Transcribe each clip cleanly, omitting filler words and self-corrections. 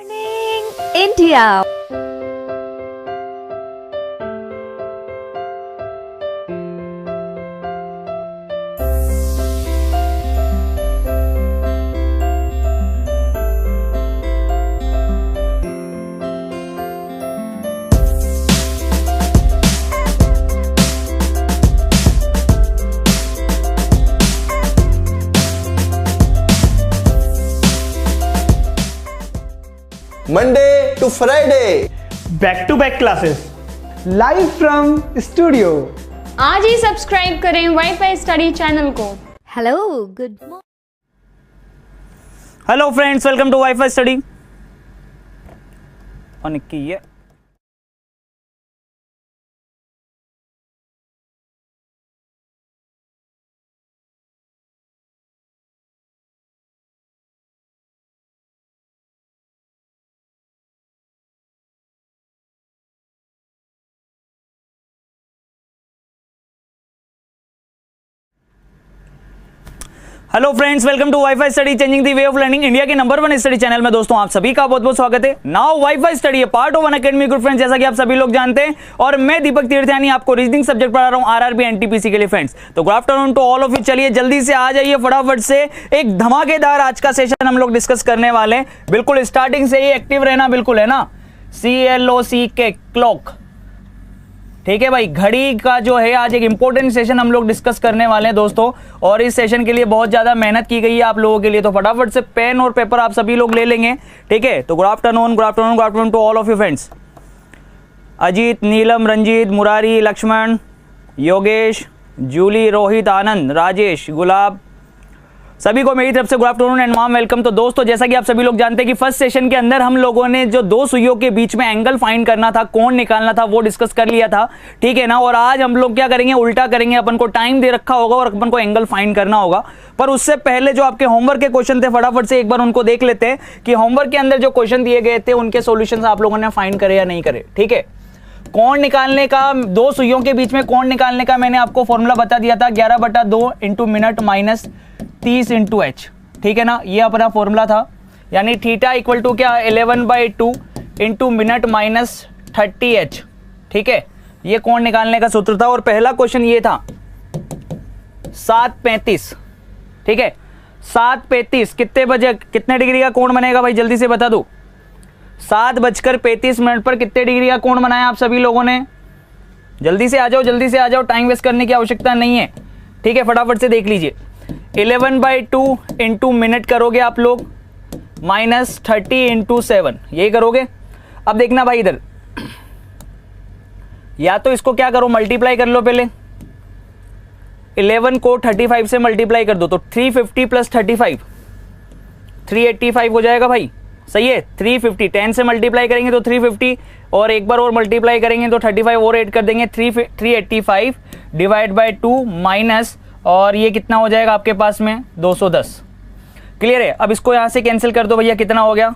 Morning India. Monday to Friday. Back to back classes live from studio. आज ही subscribe करें WiFi Study channel को। Hello, good morning. Hello friends, welcome to WiFi Study. और निक्की ये hello friends, welcome to WiFi Study, changing the way of learning, India के number 1 study channel में। दोस्तों आप सभी का बहुत बहुत स्वागत है। नाउ वाईफाई स्टडी है part of Unacademy good friends, जैसा कि आप सभी लोग जानते हैं। और मैं दीपक तीर्थयानी आपको रीजनिंग सब्जेक्ट पढ़ा रहा हूं आरआरबी एनटीपीसी के लिए फ्रेंड्स। तो good afternoon to all of you. चलिए जल्दी से आ जाइए फटाफट से, एक धमाकेदार आज का सेशन हम लोग डिस्कस करने वाले हैं। बिल्कुल स्टार्टिंग से ही एक्टिव रहना, बिल्कुल है ना। CLOCK क्लॉक, ठीक है भाई, घड़ी का जो है आज एक इंपॉर्टेंट सेशन हम लोग डिस्कस करने वाले हैं दोस्तों। और इस सेशन के लिए बहुत ज्यादा मेहनत की गई है आप लोगों के लिए, तो फटाफट से पेन और पेपर आप सभी लोग ले लेंगे, ठीक है। तो good afternoon, good afternoon, good afternoon to all of you friends. Ajit, Neelam, Ranjit, Murari, Lakshman, Yogesh, Julie, Rohit, Anand, Rajesh, Gulab, सभी को मेरी तरफ से good afternoon and warm welcome. तो दोस्तों जैसा कि आप सभी लोग जानते हैं कि फर्स्ट सेशन के अंदर हम लोगों ने जो दो सुइयों के बीच में एंगल फाइंड करना था, कोण निकालना था, वो डिस्कस कर लिया था, ठीक है ना। और आज हम लोग क्या करेंगे, उल्टा करेंगे। अपन को टाइम दे रखा होगा और अपन को एंगल फाइंड करना होगा। पर उससे पहले जो आपके होमवर्क के क्वेश्चन थे, फटाफट से एक बार उनको देख लेते हैं कि होमवर्क के अंदर जो क्वेश्चन दिए गए थे उनके सोल्यूशन आप लोगों ने फाइंड करे या नहीं करे, ठीक है। कोण निकालने का, दो सुइयों के बीच में कोण निकालने का मैंने आपको फॉर्मूला बता दिया था, 11/2 into minute minus 30 into H, ठीक है ना। ये अपना फॉर्मूला था, यानी थीटा इक्वल टू क्या, 11/2 इंटू मिनट माइनस 30h, ठीक है। ये कोण निकालने का सूत्र था। और पहला क्वेश्चन ये था 7:35, ठीक है। 7:35 कितने बजे, कितने डिग्री का कोण बनेगा भाई, जल्दी से बता दो। 7:35 पर कितने डिग्री का कोण बनाया आप सभी लोगों ने, जल्दी से आ जाओ, जल्दी से आ जाओ, टाइम वेस्ट करने की आवश्यकता नहीं है, ठीक है। फटाफट से देख लीजिए, 11/2 इंटू मिनट करोगे आप लोग, माइनस 30 इंटू 7, यही करोगे। अब देखना भाई इधर, या तो इसको क्या करो, मल्टीप्लाई कर लो पहले। 11 को 35 से मल्टीप्लाई कर दो तो 350 प्लस 35 385 हो जाएगा भाई, सही है। 350 10 से मल्टीप्लाई करेंगे तो 350, और एक बार और मल्टीप्लाई करेंगे तो 35 और ऐड कर देंगे, 385 डिवाइड बाय 2 माइनस, और ये कितना हो जाएगा आपके पास में 210। क्लियर है। अब इसको यहां से कैंसिल कर दो भैया, कितना हो गया,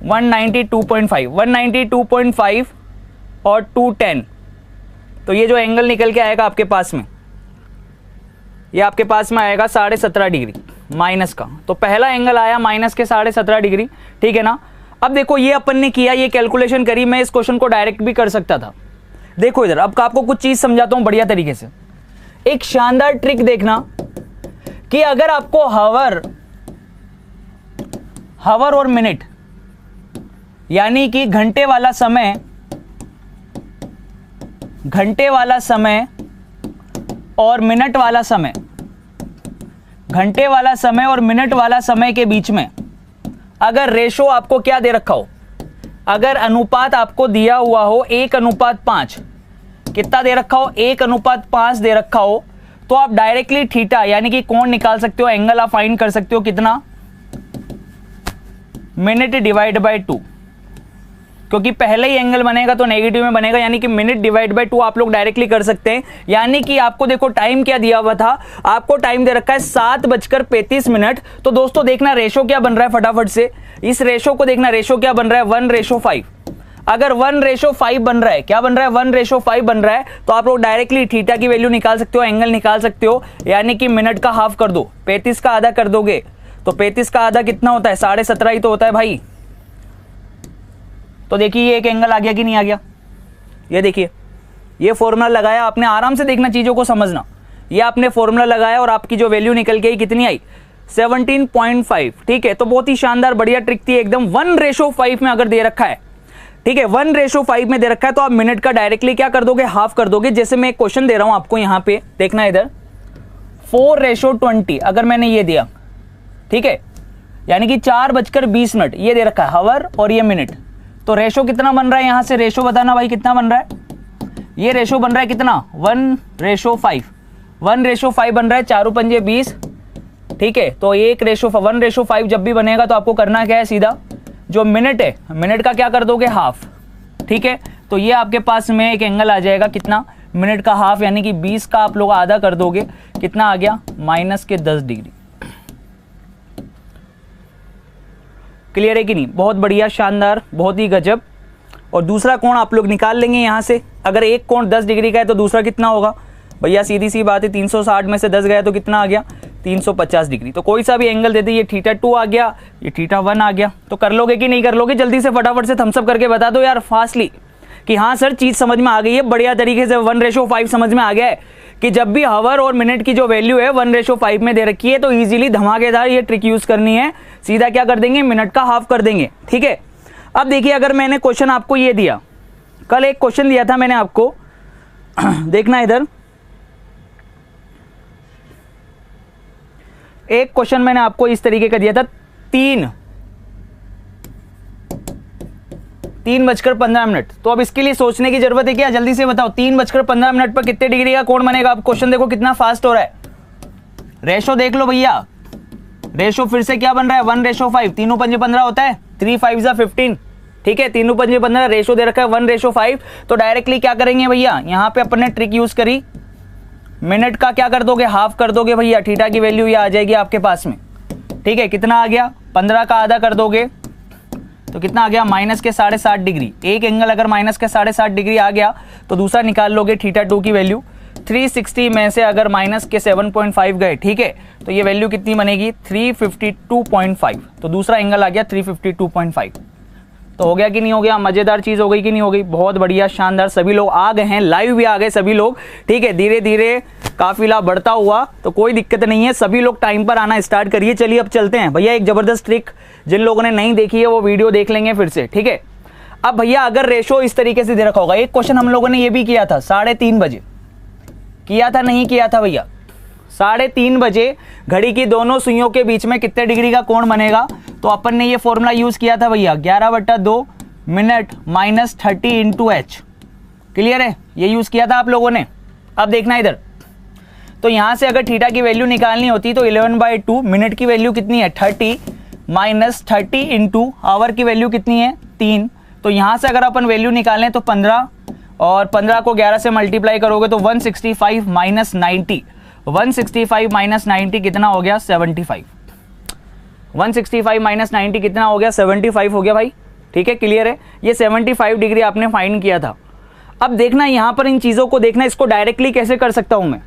192.5 और 210। तो ये जो एंगल निकल के आएगा आपके पास में, ये आपके पास में आएगा 17.5 डिग्री माइनस का। तो पहला एंगल आया माइनस के 17.5 डिग्री, ठीक है ना। अब देखो ये अपन ने किया, ये कैलकुलेशन करी, मैं इस क्वेश्चन को डायरेक्ट भी कर सकता था। देखो इधर, अब आपको कुछ चीज समझाता हूं बढ़िया तरीके से। एक शानदार ट्रिक देखना कि अगर आपको हवर और मिनट, यानी कि घंटे वाला समय और मिनट वाला समय, घंटे वाला समय और मिनट वाला समय के बीच में अगर रेशो आपको क्या दे रखा हो, अगर अनुपात आपको दिया हुआ हो 1:5, कितना दे रखा हो, 1:5 दे रखा हो, तो आप डायरेक्टली थीटा यानी कि कोण निकाल सकते हो, एंगल आप फाइंड कर सकते हो, कितना, मिनट डिवाइड बाय 2। क्योंकि पहले ही एंगल बनेगा तो नेगेटिव में बनेगा, यानी कि मिनट डिवाइड बाय 2 आप लोग डायरेक्टली कर सकते हैं। यानी कि आपको देखो टाइम क्या दिया हुआ था, आपको टाइम दे रखा है 7:35। तो दोस्तों देखना रेशो क्या बन रहा है, फटाफट से इस रेशो को देखना, रेशो क्या बन रहा है, 1:5। अगर 1:5 बन रहा है, क्या बन रहा है, 1:5 बन रहा है, तो आप लोग डायरेक्टली थीटा की वैल्यू निकाल सकते हो, एंगल निकाल सकते हो, यानी कि मिनट का हाफ कर दो, 35 का आधा कर दोगे तो 35 का आधा कितना होता है, 17.5 ही तो होता है भाई। तो देखिए ये एक एंगल आ गया कि नहीं आ गया, ये देखिए ये फॉर्मूला लगाया आपने, आराम से देखना, चीजों को समझना। ये आपने फॉर्मूला लगाया और आपकी जो वैल्यू निकल के आई कितनी आई, 17.5। ठीक है, तो बहुत ही शानदार बढ़िया ट्रिक थी एकदम। 1:5 में अगर दे रखा है, ठीक है, 1:5 में दे रखा है, तो आप मिनट का डायरेक्टली क्या कर दोगे, हाफ कर दोगे। जैसे मैं एक क्वेश्चन दे रहा हूं आपको, यहां पे देखना इधर, 4:20 अगर मैंने ये दिया, ठीक है, यानी कि 4:20 ये दे रखा है, हावर और ये मिनट, तो रेशो कितना बन रहा है, यहां से रेशो बताना भाई कितना बन रहा है, ये रेशो बन रहा है कितना, 1:5 1:5 बन रहा है, 4 पंजे 20। ठीक है, तो 1:5 जब भी बनेगा तो आपको करना क्या है, सीधा जो मिनट है, मिनट का क्या कर दोगे, हाफ। ठीक है, तो ये आपके पास में एक एंगल आ जाएगा कितना, मिनट का हाफ, यानी कि 20 का आप लोग आधा कर दोगे, कितना आ गया, -10 डिग्री। क्लियर है कि नहीं, बहुत बढ़िया, शानदार, बहुत ही गजब। और दूसरा कोण आप लोग निकाल लेंगे यहां से, अगर एक कोण 10 डिग्री का है तो दूसरा कितना होगा भैया, सीधी सी बात है, 360 में से 10 गया तो कितना आ गया, 350 डिग्री। तो कोई सा भी एंगल दे दीजिए, θ2 आ गया, ये θ1 आ गया। तो कर लोगे कि नहीं कर लोगे, जल्दी से फटाफट से थम्स अप करके बता दो यार फास्टली कि हाँ सर चीज समझ में आ गई है, बढ़िया तरीके से 1:5 समझ में आ गया है कि जब भी हावर और मिनट की जो वैल्यू है 1:5 में दे रखी है, तो इजीली धमाकेदार ये ट्रिक यूज करनी है, सीधा क्या कर देंगे, मिनट का हाफ कर देंगे। ठीक है, अब देखिए अगर मैंने क्वेश्चन आपको ये दिया, कल एक क्वेश्चन दिया था मैंने आपको देखना इधर, एक क्वेश्चन मैंने आपको इस तरीके का दिया था, 3:15। तो अब इसके लिए सोचने की जरूरत है क्या, जल्दी से बताओ, 3:15 पर कितने डिग्री का कोण बनेगा। अब क्वेश्चन देखो कितना फास्ट हो रहा है, रेशो देख लो भैया, रेशो फिर से क्या बन रहा है, 1:5, 3 पंजे 15 होता है, 3 5 15। ठीक है, 3 पंजे 15, रेशो दे रखा है 1:5, तो डायरेक्टली क्या करेंगे भैया, यहां पे अपन ने ट्रिक यूज करी, मिनट का क्या कर दोगे, हाफ कर दोगे भैया, थीटा की वैल्यू ये आ जाएगी आपके पास में। ठीक है, कितना आ गया, 15 का आधा कर दोगे तो कितना आ गया, -7.5 डिग्री। एक एंगल अगर -7.5 डिग्री आ गया तो दूसरा निकाल लोगे θ2 की वैल्यू, 360 में से अगर -7.5 गए, ठीक है, तो ये वैल्यू कितनी बनेगी, 352.5। तो दूसरा एंगल आ गया 352.5। तो हो गया कि नहीं हो गया, मजेदार चीज हो गई कि नहीं हो गई, बहुत बढ़िया, शानदार। सभी लोग आ गए हैं, लाइव भी आ गए सभी लोग। ठीक है, धीरे धीरे काफिला बढ़ता हुआ, तो कोई दिक्कत नहीं है, सभी लोग टाइम पर आना स्टार्ट करिए। चलिए अब चलते हैं भैया, एक जबरदस्त ट्रिक, जिन लोगों ने नहीं देखी है वो वीडियो देख लेंगे फिर से। ठीक है, अब भैया अगर रेशो इस तरीके से दे रखा होगा, एक क्वेश्चन हम लोगों ने ये भी किया था 3:30 बजे, किया था नहीं किया था भैया, 3:30 बजे घड़ी की दोनों सुइयों के बीच में कितने डिग्री का कोण बनेगा। तो अपन ने ये फॉर्मूला यूज किया था भैया, 11/2 मिनट -30 इंटू h। क्लियर है, ये यूज किया था आप लोगों ने। अब देखना इधर, तो यहां से अगर थीटा की वैल्यू निकालनी होती तो 11/2, मिनट की वैल्यू कितनी है 30, -30 इंटू आवर की वैल्यू कितनी है 3। तो यहां से अगर अपन वैल्यू निकालें तो 15, और 15 को 11 से मल्टीप्लाई करोगे तो 165 - 90, 165 - 90 कितना हो गया, 75। 165 - 90 कितना हो गया, 75 हो गया भाई। ठीक है, क्लियर है, ये 75 डिग्री आपने फाइंड किया था। अब देखना यहां पर इन चीजों को देखना, इसको डायरेक्टली कैसे कर सकता हूं मैं,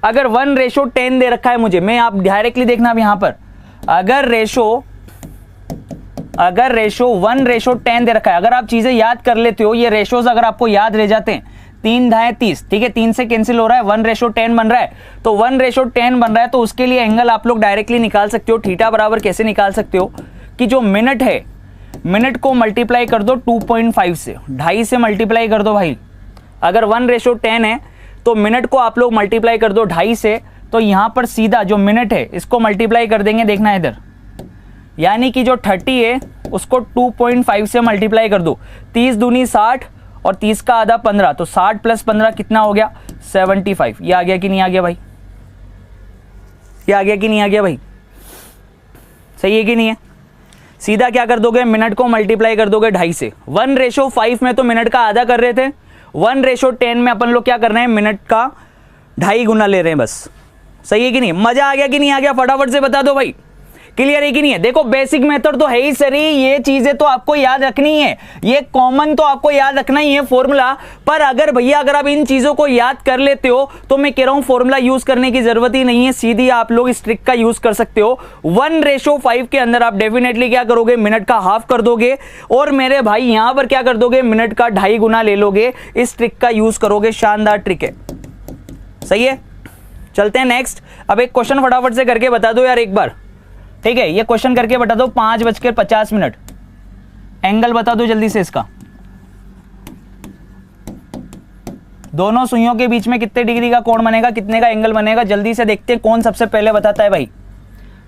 अगर 1:10 दे रखा है मुझे, मैं आप डायरेक्टली देखना अब यहां पर, अगर रेशो 1:10 दे रखा है, अगर आप चीजें याद कर लेते हो, ये रेशोज अगर आपको याद रह जाते हैं, 3 धाए 30, ठीक है, 3 से कैंसिल हो रहा है, 1:10 बन रहा है, तो 1:10 बन रहा है, तो उसके लिए एंगल आप लोग डायरेक्टली निकाल सकते हो। थीटा बराबर कैसे निकाल सकते हो कि जो मिनट है, मिनट को मल्टीप्लाई कर दो 2.5 से, 2.5 से मल्टीप्लाई कर दो भाई। अगर 1:10 है तो मिनट को आप लोग मल्टीप्लाई कर दो 2.5 से, तो यहां पर सीधा जो मिनट है इसको मल्टीप्लाई कर देंगे, देखना इधर, यानी कि जो 30 है उसको 2.5 से मल्टीप्लाई कर दो, 30 दूनी 60 और 30 का आधा 15, तो 60 + 15 कितना हो गया, 75। ये आ गया कि नहीं आ गया भाई, ये आ गया कि नहीं आ गया भाई, सही है कि नहीं है। सीधा क्या कर दोगे, मिनट को मल्टीप्लाई कर दोगे 2.5 से। 1:5 में तो मिनट का आधा कर रहे थे, 1:10 में अपन लोग क्या कर रहे हैं, मिनट का 2.5 गुना ले रहे हैं बस। सही है कि नहीं, मजा आ गया कि नहीं आ गया, फटाफट से बता दो भाई क्लियर है कि नहीं है? देखो बेसिक मेथड तो है ही सरी, ये चीजें तो आपको याद रखनी है, ये कॉमन तो आपको याद रखना ही है फॉर्मूला। पर अगर भैया अगर आप इन चीजों को याद कर लेते हो तो मैं कह रहा हूं फॉर्मूला यूज करने की जरूरत ही नहीं है, सीधी आप लोग इस ट्रिक का यूज कर सकते हो। 1:5 के अंदर आप डेफिनेटली क्या करोगे, मिनट का हाफ कर दोगे और मेरे भाई यहां पर क्या कर दोगे, मिनट का 2.5 गुना ले लोगे, इस ट्रिक का यूज करोगे। शानदार ट्रिक है, सही है। चलते हैं नेक्स्ट। अब एक क्वेश्चन फटाफट से करके बता दो यार एक बार, ठीक है? ये क्वेश्चन करके बता दो, 5:50 एंगल बता दो जल्दी से इसका। दोनों सुइयों के बीच में कितने डिग्री का कोण बनेगा, कितने का एंगल बनेगा, जल्दी से देखते हैं कौन सबसे पहले बताता है भाई।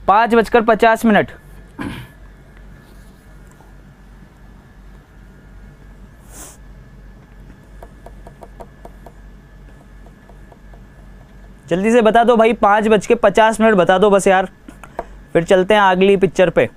5:50 जल्दी से बता दो भाई, 5:50 बता दो बस यार, फिर चलते हैं अगली पिक्चर पे।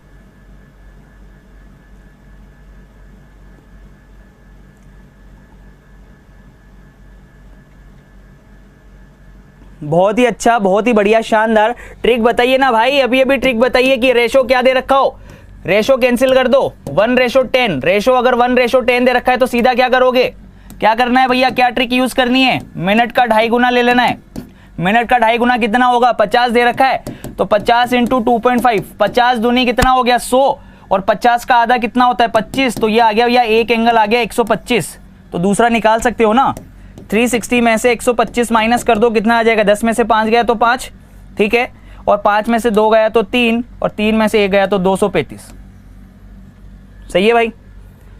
बहुत ही अच्छा, बहुत ही बढ़िया, शानदार ट्रिक बताइए ना भाई, अभी अभी ट्रिक बताइए कि रेशो क्या दे रखा हो, रेशो कैंसिल कर दो। 1:10 रेशो, अगर 1:10 दे रखा है तो सीधा क्या करोगे, क्या करना है भैया, क्या ट्रिक यूज करनी है, मिनट का 2.5 गुना ले लेना है। मिनट का 2.5 गुना कितना होगा, 50 दे रखा है तो 50 × 2.5, 50 दूनी कितना हो गया 100, और 50 का आधा कितना होता है 25, तो ये आ गया भैया एक एंगल आ गया 125। तो दूसरा निकाल सकते हो ना, 360 में से 125 माइनस कर दो, कितना आ जाएगा, 10 में से 5 गया तो 5, ठीक है, और 5 में से 2 गया तो 3, और 3 में से 1 गया तो 235। सही है भाई,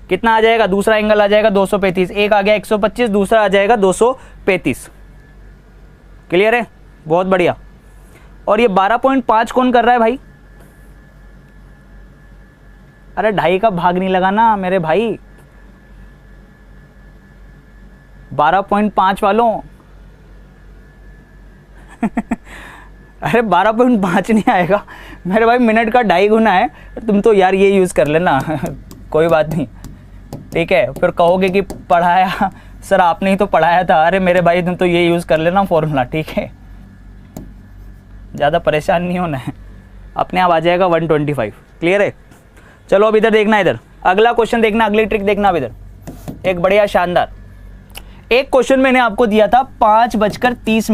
कितना आ जाएगा, दूसरा एंगल आ जाएगा 235, एक आ गया 125, दूसरा आ जाएगा 235। क्लियर है, बहुत बढ़िया। और ये 12.5 कौन कर रहा है भाई, अरे 2.5 का भाग नहीं लगाना मेरे भाई, 12.5 वालों अरे 12.5 नहीं आएगा मेरे भाई, मिनट का 2.5 गुना है, तुम तो यार ये यूज कर लेना कोई बात नहीं, ठीक है। फिर कहोगे कि पढ़ाया सर आपने ही तो पढ़ाया था, अरे मेरे भाई तुम तो ये यूज कर लेना फॉर्मूला, ठीक है, ज़्यादा परेशान नहीं होना है, अपने आप आ जाएगा 125। क्लियर है, चलो अब इधर देखना, इधर अगला क्वेश्चन देखना, अगली ट्रिक देखना। अब इधर एक बढ़िया शानदार एक क्वेश्चन मैंने आपको दिया था, 5:30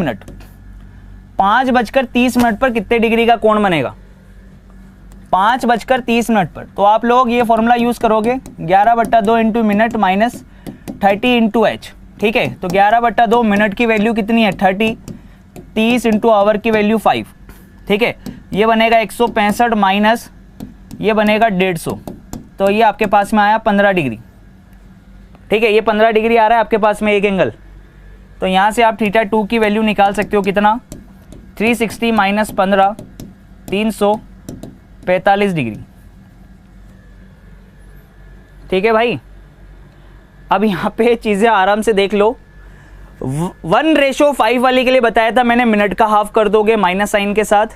5:30 पर कितने डिग्री का कोण बनेगा, 5:30 पर। तो आप लोग ये फॉर्मूला यूज करोगे, 11/2 into minute minus 30 into H, ठीक है। तो 11/2 मिनट की वैल्यू कितनी है 30, 30 इंटू आवर की वैल्यू 5, ठीक है। ये बनेगा 165 माइनस ये बनेगा 150, तो ये आपके पास में आया 15 डिग्री, ठीक है। ये 15 डिग्री आ रहा है आपके पास में एक एंगल, तो यहाँ से आप θ2 की वैल्यू निकाल सकते हो, कितना 360 माइनस 15, 345 डिग्री, ठीक है भाई। अब यहाँ पे चीज़ें आराम से देख लो, 1:5 वाले के लिए बताया था मैंने मिनट का हाफ कर दोगे माइनस साइन के साथ,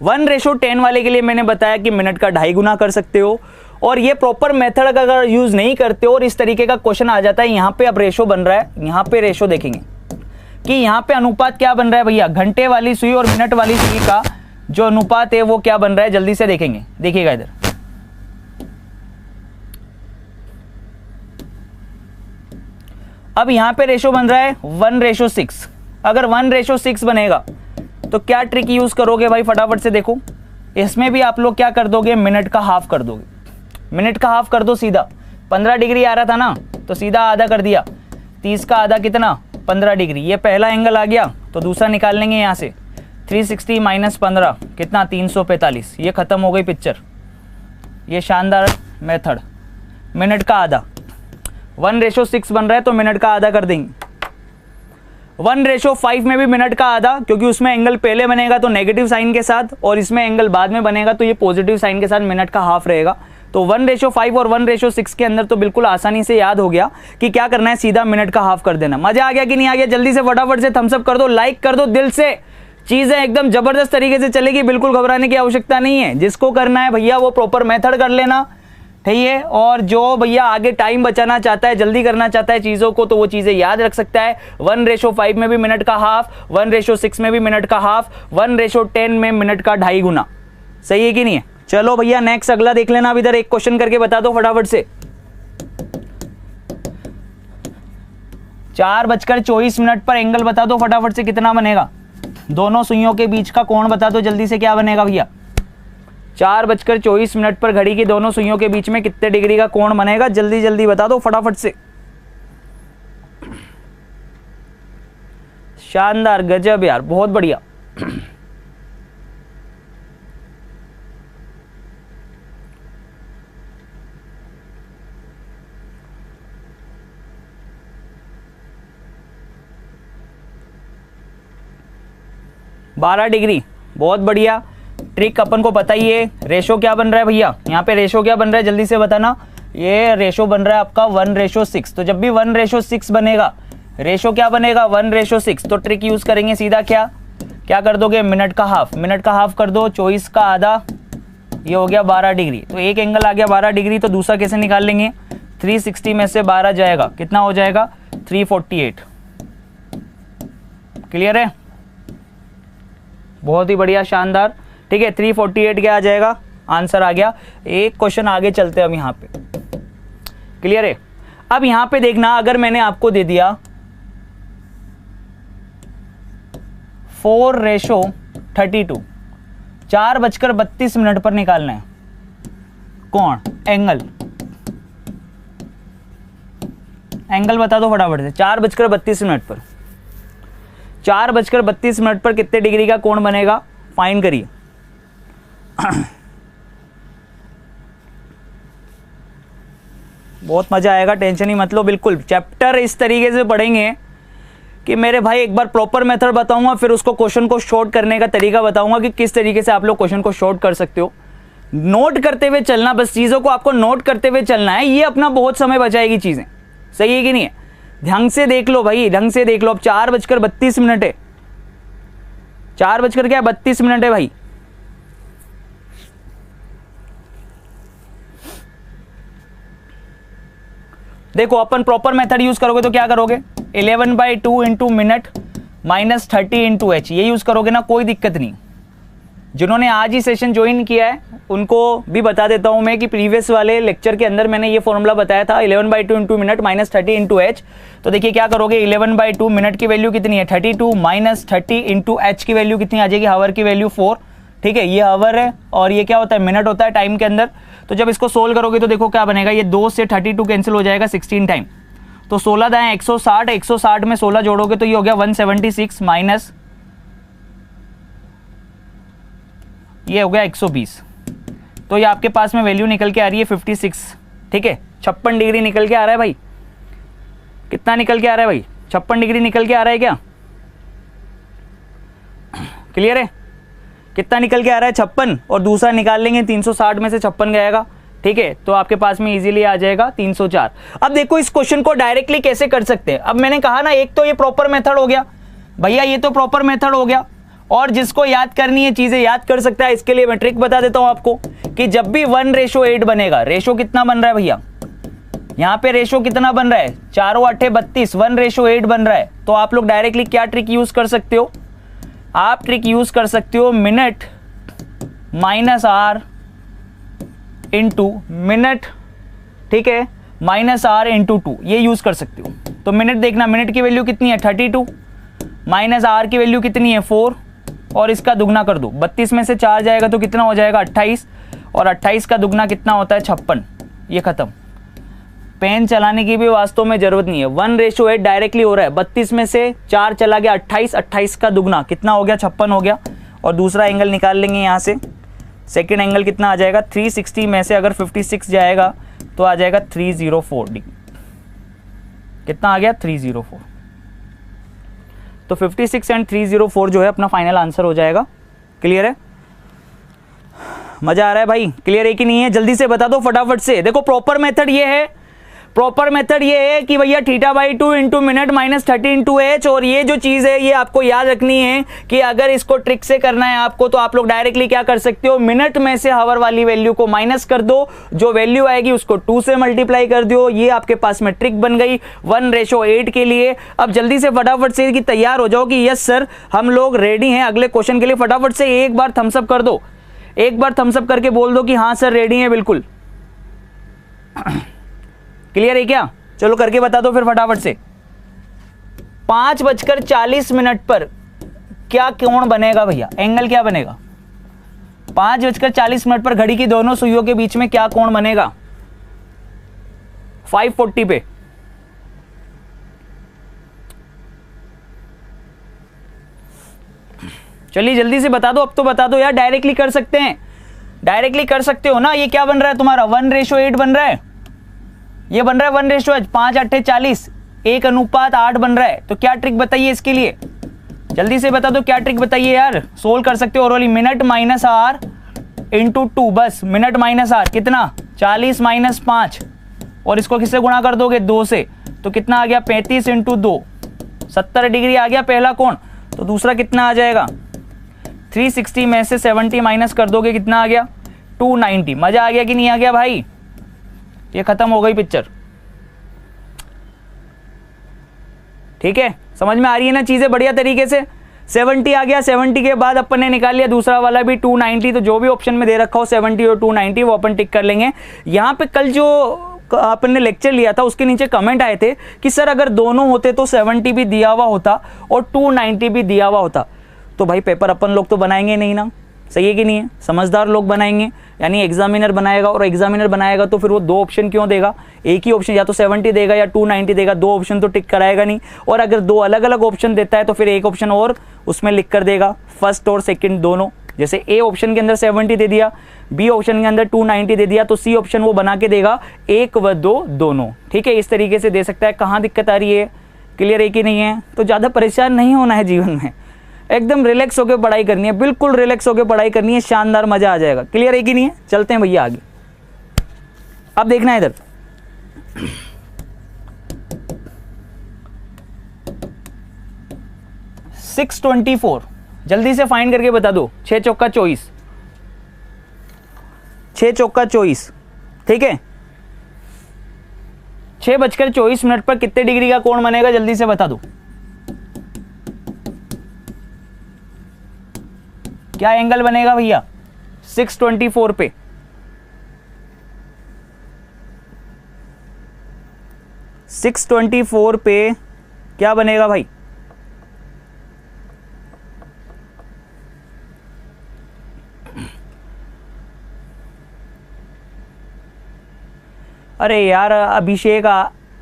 1:10 वाले के लिए मैंने बताया कि मिनट का 2.5 गुना कर सकते हो। और ये प्रॉपर मेथड अगर यूज नहीं करते हो और इस तरीके का क्वेश्चन आ जाता है, यहाँ पे अब रेशो बन रहा है, यहाँ पे रेशो देखेंगे कि यहाँ पे अनुपात क्या बन रहा है भैया, घंटे वाली सुई और मिनट वाली सुई का जो अनुपात है वो क्या बन रहा है, जल्दी से देखेंगे, देखिएगा इधर। अब यहाँ पे रेशो बन रहा है 1:6। अगर 1:6 बनेगा तो क्या ट्रिक यूज करोगे भाई, फटाफट से देखो। इसमें भी आप लोग क्या कर दोगे, मिनट का हाफ कर दोगे, मिनट का हाफ कर दो सीधा। 15 डिग्री आ रहा था ना, तो सीधा आधा कर दिया, 30 का आधा कितना 15 डिग्री। ये पहला एंगल आ गया, तो दूसरा निकाल लेंगे यहाँ से, 360 माइनस 15 कितना 345। ये खत्म हो गई पिक्चर, ये शानदार मेथड। मिनट का आधा, 1:6 बन रहा है तो मिनट का आधा कर देंगे। 1:5 में भी मिनट का आधा, क्योंकि उसमें एंगल पहले बनेगा तो नेगेटिव साइन के साथ, और इसमें एंगल बाद में बनेगा तो ये पॉजिटिव साइन के साथ मिनट का हाफ रहेगा। तो 1:5 और 1:6 के अंदर तो बिल्कुल आसानी से याद हो गया कि क्या करना है, सीधा मिनट का हाफ कर देना। मजा आ गया कि नहीं आ गया? जल्दी से फटाफट से थम्स अप कर दो, लाइक कर दो दिल से, चीजें एकदम जबरदस्त तरीके से चलेगी, बिल्कुल घबराने की आवश्यकता नहीं है। जिसको करना है भैया वो प्रॉपर मेथड कर लेना, ठीक है। और जो भैया आगे टाइम बचाना चाहता है, जल्दी करना चाहता है चीज़ों को, तो वो चीज़ें याद रख सकता है। 1:5 में भी मिनट का हाफ, 1:6 में भी मिनट का हाफ, 1:10 में मिनट का 2.5 गुना। सही है कि नहीं है? चलो भैया नेक्स्ट अगला देख लेना। अब इधर एक क्वेश्चन करके बता दो फटाफट से। 4:24 पर एंगल बता दो फटाफट से कितना बनेगा। दोनों सुइयों के बीच का कोण बता दो जल्दी से, क्या बनेगा भैया। 4:24 पर घड़ी की दोनों सुइयों के बीच में कितने डिग्री का कोण बनेगा, जल्दी जल्दी बता दो फटाफट से। शानदार, गजब यार, बहुत बढ़िया। बारह डिग्री, बहुत बढ़िया। ट्रिक अपन को पता ही है। रेशो क्या बन रहा है भैया, यहाँ पे रेशो क्या बन रहा है जल्दी से बताना। ये रेशो बन रहा है आपका 1:6। तो जब भी 1:6 बनेगा, रेशो क्या बनेगा 1:6, तो ट्रिक यूज करेंगे सीधा। क्या कर दोगे, मिनट का हाफ, मिनट का हाफ कर दो, 24 का आधा, ये हो गया 12 डिग्री। तो एक एंगल आ गया 12 डिग्री, तो दूसरा कैसे निकाल लेंगे। 360 में से 12 जाएगा, कितना हो जाएगा 348। क्लियर है, बहुत ही बढ़िया, शानदार। ठीक है, 348 क्या आ जाएगा, आंसर आ गया। एक क्वेश्चन आगे चलते हैं हम यहाँ पे। क्लियर है। अब यहाँ पे देखना, अगर मैंने आपको दे दिया 4:32, 4:32 पर निकालना है कौन, एंगल बता दो फटाफट से। 4:32 पर 4:32 पर कितने डिग्री का कोण बनेगा, फाइंड करिए। बहुत मजा आएगा, टेंशन ही मत लो। बिल्कुल चैप्टर इस तरीके से पढ़ेंगे कि मेरे भाई एक बार प्रॉपर मेथड बताऊंगा, फिर उसको क्वेश्चन को शॉर्ट करने का तरीका बताऊंगा कि किस तरीके से आप लोग क्वेश्चन को शॉर्ट कर सकते हो। नोट करते हुए चलना, बस चीजों को आपको नोट करते हुए चलना है, ये अपना बहुत समय बचाएगी चीजें। सही है कि नहीं है, ढंग से देख लो भाई, ढंग से देख लो। अब 4:32 है, 4:32 है भाई। देखो अपन प्रॉपर मेथड यूज करोगे तो क्या करोगे, 11/2 into minute minus 30 into H, ये यूज करोगे ना, कोई दिक्कत नहीं। जिन्होंने आज ही सेशन ज्वाइन किया है उनको भी बता देता हूं मैं कि प्रीवियस वाले लेक्चर के अंदर मैंने ये फॉर्मूला बताया था, 11/2 into minute minus 30 into H. तो देखिए क्या करोगे, 11/2 मिनट की वैल्यू कितनी है 32, माइनस 30 इंटू एच की वैल्यू कितनी आ जाएगी, हावर की वैल्यू 4। ठीक है, ये हावर है और ये क्या होता है, मिनट होता है टाइम के अंदर। तो जब इसको सोल्व करोगे तो देखो क्या बनेगा, ये 2 से 32 कैंसिल हो जाएगा 16 टाइम। तो 16 दाएं 160, 160 में 16 जोड़ोगे तो ये हो गया 176 माइनस ये हो गया 120। तो ये आपके पास में वैल्यू निकल के आ रही है 56। ठीक है, 56 डिग्री निकल के आ रहा है भाई। कितना निकल के आ रहा है भाई, 56 डिग्री निकल के आ रहा है क्या, क्लियर है। कितना निकल के आ रहा है 56, और दूसरा निकाल लेंगे 360 में से 56 गएगा। ठीक है, तो आपके पास में इजीली आ जाएगा 304। अब देखो इस क्वेश्चन को डायरेक्टली कैसे कर सकते हैं। अब मैंने कहा ना, एक तो ये प्रॉपर मेथड हो गया भैया, ये तो प्रॉपर मेथड हो गया, और जिसको याद करनी है चीजें याद कर सकता है। इसके लिए मैं ट्रिक बता देता हूं आपको कि जब भी 1:8 बनेगा, रेशो कितना बन रहा है भैया, यहाँ पे रेशो कितना बन रहा है, 4 8 32, 1:8 बन रहा है। तो आप लोग डायरेक्टली क्या ट्रिक यूज कर सकते हो, आप ट्रिक यूज कर सकते हो minute minus R into minute, ठीक है, माइनस आर इंटू 2, ये यूज कर सकते हो। तो मिनट देखना, मिनट की वैल्यू कितनी है 32, माइनस आर की वैल्यू कितनी है 4, और इसका दुगना कर दो। 32 में से 4 जाएगा तो कितना हो जाएगा 28, और 28 का दुगना कितना होता है 56। ये खत्म, पेन चलाने की भी वास्तव में जरूरत नहीं है, 1:8 डायरेक्टली हो रहा है। 32 में से 4 चला गया 28, 28 का दुगना कितना हो गया 56 हो गया। और दूसरा एंगल निकाल लेंगे यहाँ से, सेकेंड एंगल कितना आ जाएगा, 360 में से अगर 56 जाएगा तो आ जाएगा 304 डिग्री। कितना आ गया 304। तो 56 एंड 304 जो है अपना फाइनल आंसर हो जाएगा। क्लियर है, मजा आ रहा है भाई, क्लियर है कि नहीं है, जल्दी से बता दो फटाफट से। देखो प्रॉपर मेथड ये है, प्रॉपर मेथड ये है कि भैया θ/2 into minute minus 30 into H. और ये जो चीज है ये आपको याद रखनी है कि अगर इसको ट्रिक से करना है आपको, तो आप लोग डायरेक्टली क्या कर सकते हो, मिनट में से हावर वाली वैल्यू को माइनस कर दो, जो वैल्यू आएगी उसको 2 से मल्टीप्लाई कर दो। ये आपके पास में ट्रिक बन गई 1:8 के लिए। अब जल्दी से फटाफट से तैयार हो जाओ कि यस सर हम लोग रेडी हैं अगले क्वेश्चन के लिए। फटाफट से एक बार थम्स अप कर दो, एक बार थम्स अप करके बोल दो कि हाँ सर रेडी है बिल्कुल। क्लियर है क्या? चलो करके बता दो फिर फटाफट से। 5:40 पर क्या कोण बनेगा भैया? एंगल क्या बनेगा? 5:40 पर घड़ी की दोनों सुइयों के बीच में क्या कोण बनेगा? 5:40 पे। चलिए जल्दी से बता दो, अब तो बता दो यार। डायरेक्टली कर सकते हैं, डायरेक्टली कर सकते हो ना। ये क्या बन रहा है तुम्हारा? 1:8 बन रहा है। ये बन रहा है 1:8, 5 8 40, 1:8 बन रहा है। तो क्या ट्रिक बताइए इसके लिए? जल्दी से बता दो क्या ट्रिक बताइए यार। सोल्व कर सकते हो orally. Minute minus R into 2, बस मिनट माइनस आर कितना? 40 माइनस 5, और इसको किससे गुणा कर दोगे? 2 से। तो कितना आ गया? 35 इंटू 2, 70 डिग्री आ गया पहला कोण। तो दूसरा कितना आ जाएगा? 360 में से 70 माइनस कर दोगे, कितना आ गया? 290। मजा आ गया कि नहीं आ गया भाई? ये खत्म हो गई पिक्चर। ठीक है, समझ में आ रही है ना चीजें बढ़िया तरीके से? 70 आ गया। 70 के बाद अपन ने निकाल लिया दूसरा वाला भी 290। तो जो भी ऑप्शन में दे रखा हो 70 और 290 वो अपन टिक कर लेंगे। यहाँ पे कल जो अपन ने लेक्चर लिया था उसके नीचे कमेंट आए थे कि सर अगर दोनों होते तो 70 भी दिया हुआ होता और 290 भी दिया हुआ होता। तो भाई पेपर अपन लोग तो बनाएंगे नहीं ना, सही है कि नहीं है? समझदार लोग बनाएंगे, यानी एग्जामिनर बनाएगा। और एग्जामिनर बनाएगा तो फिर वो 2 ऑप्शन क्यों देगा? एक ही ऑप्शन, या तो 70 देगा या 290 देगा। 2 ऑप्शन तो टिक कराएगा नहीं। और अगर 2 अलग अलग ऑप्शन देता है तो फिर एक ऑप्शन और उसमें लिख कर देगा, फर्स्ट और सेकंड दोनों। जैसे ए ऑप्शन के अंदर 70 दे दिया, बी ऑप्शन के अंदर 290 दे दिया, तो सी ऑप्शन वो बना के देगा 1 व 2 दोनों। ठीक है, इस तरीके से दे सकता है। कहाँ दिक्कत आ रही है? क्लियर है कि नहीं है? तो ज़्यादा परेशान नहीं होना है जीवन में, एकदम रिलैक्स होकर पढ़ाई करनी है, बिल्कुल रिलैक्स होकर पढ़ाई करनी है। शानदार मजा आ जाएगा। क्लियर है कि नहीं है? चलते हैं भैया आगे। अब देखना है इधर, $624 जल्दी से फाइंड करके बता दो। 6 चौका 24, 6 चौका 24। ठीक है, 6:24 पर कितने डिग्री का कोण बनेगा? जल्दी से बता दो। क्या एंगल बनेगा भैया 624 पे? $624 पे क्या बनेगा भाई? अरे यार अभिषेक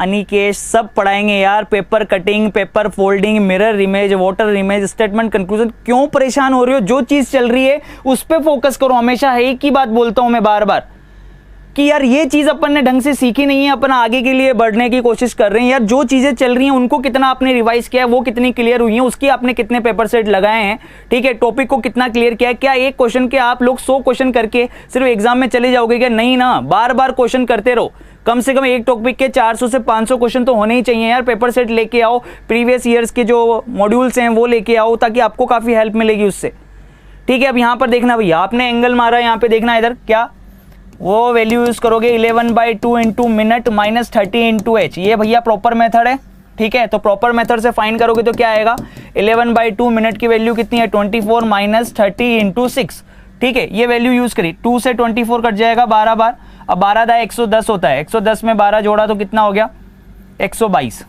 अनिकेश सब पढ़ाएंगे यार। Paper cutting, paper folding, mirror image, water image, statement conclusion. क्यों परेशान हो रही हो? जो चीज चल रही है उस पे फोकस करो। हमेशा एक ही बात बोलता हूं मैं बार बार कि यार ये चीज अपन ने ढंग से सीखी नहीं है, अपन आगे के लिए बढ़ने की कोशिश कर रहे हैं। यार जो चीजें चल रही हैं उनको कितना आपने रिवाइज किया है, वो कितनी क्लियर हुई है, उसकी आपने कितने पेपर सेट लगाए हैं। ठीक है, टॉपिक को कितना क्लियर किया है। क्या एक क्वेश्चन के आप लोग 100 क्वेश्चन करके सिर्फ एग्जाम में चले जाओगे क्या? नहीं ना, बार बार क्वेश्चन करते रहो। कम से कम एक टॉपिक के 400 से 500 क्वेश्चन तो होने ही चाहिए यार। पेपर सेट लेके आओ, प्रीवियस ईयर्स के जो मॉड्यूल्स हैं वो लेके आओ, ताकि आपको काफी हेल्प मिलेगी उससे। ठीक है, अब यहाँ पर देखना भैया, आपने एंगल मारा, यहाँ पे देखना इधर क्या वो वैल्यू यूज करोगे 11/2 into minute minus 30 into H. ये भैया प्रॉपर मेथड है। ठीक है, तो प्रॉपर मेथड से फाइंड करोगे तो क्या आएगा? 11/2 मिनट की वैल्यू कितनी है? 24 माइनस 30 इंटू 6। ठीक है, ये वैल्यू यूज करी। 2 से 24 कट जाएगा 12 बार। अब 12 × 110 होता है। 110 में 12 जोड़ा तो कितना हो गया? 122।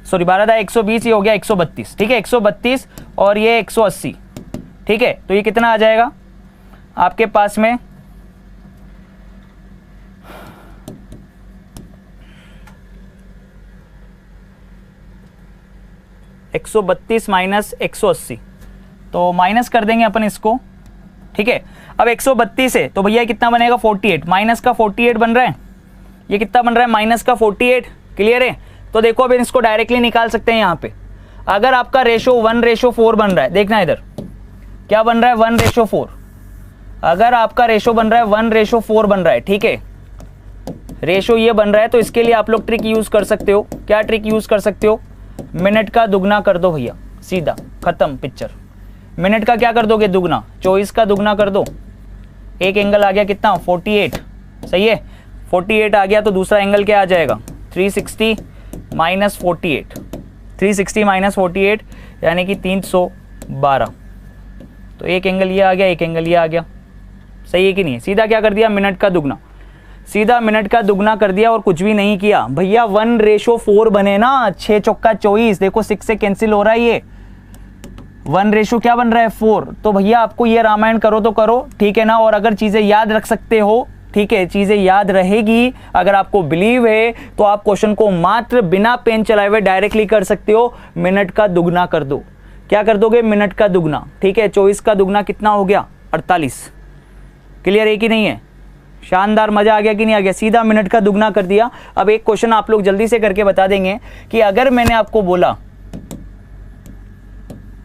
सॉरी 12 × 120, ये हो गया 132। ठीक है, 132 और ये 180। ठीक है, तो ये कितना आ जाएगा आपके पास में? $132 माइनस 180, तो माइनस कर देंगे अपन इसको। ठीक है, अब 132 है तो भैया कितना बनेगा? 48। माइनस का 48 बन रहा है। ये कितना बन रहा है? माइनस का 48। क्लियर है? तो देखो अब इसको डायरेक्टली निकाल सकते हैं यहाँ पे। अगर आपका रेशो 1:4 बन रहा है, देखना इधर क्या बन रहा है? 1:4। अगर आपका रेशो बन रहा है 1:4 बन रहा है, ठीक है, रेशो ये बन रहा है, तो इसके लिए आप लोग ट्रिक यूज कर सकते हो। क्या ट्रिक यूज कर सकते हो? मिनट का दुगना कर दो भैया, सीधा खत्म पिक्चर। मिनट का क्या कर दोगे? दुगना। 24 का दुगना कर दो। एक एंगल आ गया कितना? 48। सही है, 48 आ गया तो दूसरा एंगल क्या आ जाएगा? 360 माइनस 48। 360 माइनस 48 यानी कि 312। तो एक एंगल ये आ गया, एक एंगल ये आ गया, सही है कि नहीं है। सीधा क्या कर दिया, मिनट का दुगना, सीधा मिनट का दुगना कर दिया और कुछ भी नहीं किया भैया। 1:4 बने ना, 6 चौका 24, देखो 6 से कैंसिल हो रहा है, ये 1 क्या बन रहा है 4। तो भैया आपको ये रामायण करो तो करो, ठीक है ना। और अगर चीजें याद रख सकते हो, ठीक है, चीजें याद रहेगी, अगर आपको बिलीव है तो आप क्वेश्चन को मात्र बिना पेन चलाए हुए डायरेक्टली कर सकते हो। मिनट का दुगना कर दो, क्या कर दोगे, मिनट का दुगना, ठीक है। 24 का दुगना कितना हो गया, 48। क्लियर है कि नहीं है, शानदार, मजा आ गया कि नहीं आ गया। सीधा मिनट का दुगना कर दिया। अब एक क्वेश्चन आप लोग जल्दी से करके बता देंगे कि अगर मैंने आपको बोला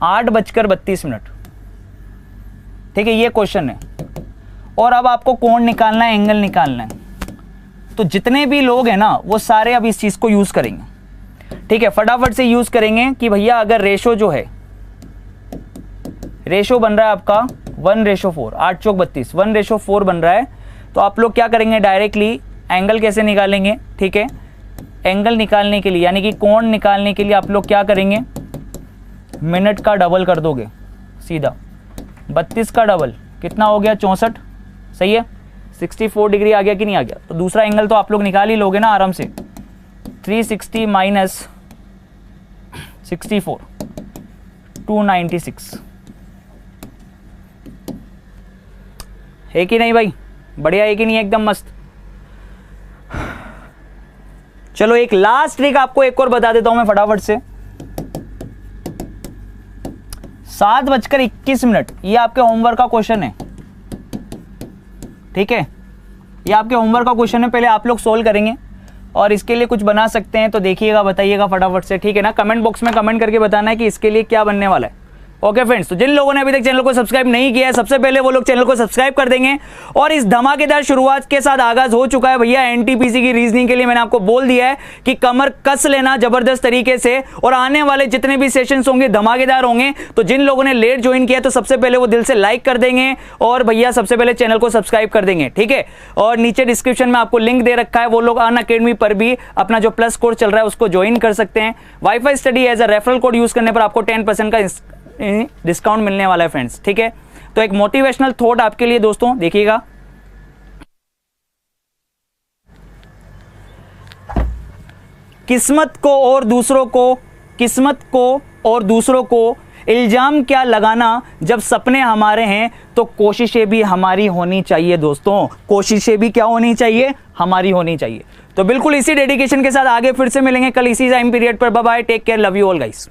8:32, ठीक है, ये क्वेश्चन है, और अब आपको कोण निकालना है, एंगल निकालना है, तो जितने भी लोग हैं ना वो सारे अब इस चीज को यूज करेंगे, ठीक है। फटाफट से यूज करेंगे कि भैया अगर रेशो जो है, रेशो बन रहा है आपका 1:4, 8 चौक 32, 1:4 बन रहा है, तो आप लोग क्या करेंगे, डायरेक्टली एंगल कैसे निकालेंगे, ठीक है। एंगल निकालने के लिए यानी कि कोण निकालने के लिए आप लोग क्या करेंगे, मिनट का डबल कर दोगे सीधा। 32 का डबल कितना हो गया, 64, सही है। 64 डिग्री आ गया कि नहीं आ गया। तो दूसरा एंगल तो आप लोग निकाल ही लोगे ना आराम से। 360 माइनस 64, 296 है कि नहीं भाई, बढ़िया है कि नहीं, एकदम मस्त। चलो एक लास्ट ट्रिक आपको एक और बता देता हूं मैं फटाफट से। 7:21, ये आपके होमवर्क का क्वेश्चन है, ठीक है, ये आपके होमवर्क का क्वेश्चन है, पहले आप लोग सोल्व करेंगे और इसके लिए कुछ बना सकते हैं तो देखिएगा, बताइएगा फटाफट से, ठीक है ना। कमेंट बॉक्स में कमेंट करके बताना है कि इसके लिए क्या बनने वाला है। ओके फ्रेंड्स, तो जिन लोगों ने अभी तक चैनल को सब्सक्राइब नहीं किया है, सबसे पहले वो लोग चैनल को सब्सक्राइब कर देंगे। और इस धमाकेदार शुरुआत के साथ आगाज हो चुका है भैया एनटीपीसी की रीजनिंग के लिए। मैंने आपको बोल दिया है कि कमर कस लेना जबरदस्त तरीके से, और आने वाले जितने भी सेशंस होंगे धमाकेदार होंगे। तो जिन लोगों ने लेट ज्वाइन किया तो सबसे पहले वो दिल से लाइक कर देंगे और भैया सबसे पहले चैनल को सब्सक्राइब कर देंगे, ठीक है। और नीचे डिस्क्रिप्शन में आपको लिंक दे रखा है, वो लोग अनअकैडमी पर भी अपना जो प्लस कोर्स चल रहा है उसको ज्वाइन कर सकते हैं। WiFi Study as a referral code use करने पर आपको 10% का डिस्काउंट मिलने वाला है फ्रेंड्स, ठीक है। तो एक मोटिवेशनल थॉट आपके लिए दोस्तों, देखिएगा। किस्मत को और दूसरों को इल्जाम क्या लगाना, जब सपने हमारे हैं तो कोशिशें भी हमारी होनी चाहिए दोस्तों। कोशिशें भी क्या होनी चाहिए, हमारी होनी चाहिए। तो बिल्कुल इसी डेडिकेशन के साथ आगे फिर से मिलेंगे कल इसी टाइम पीरियड पर। Bye bye, take care, love you all guys.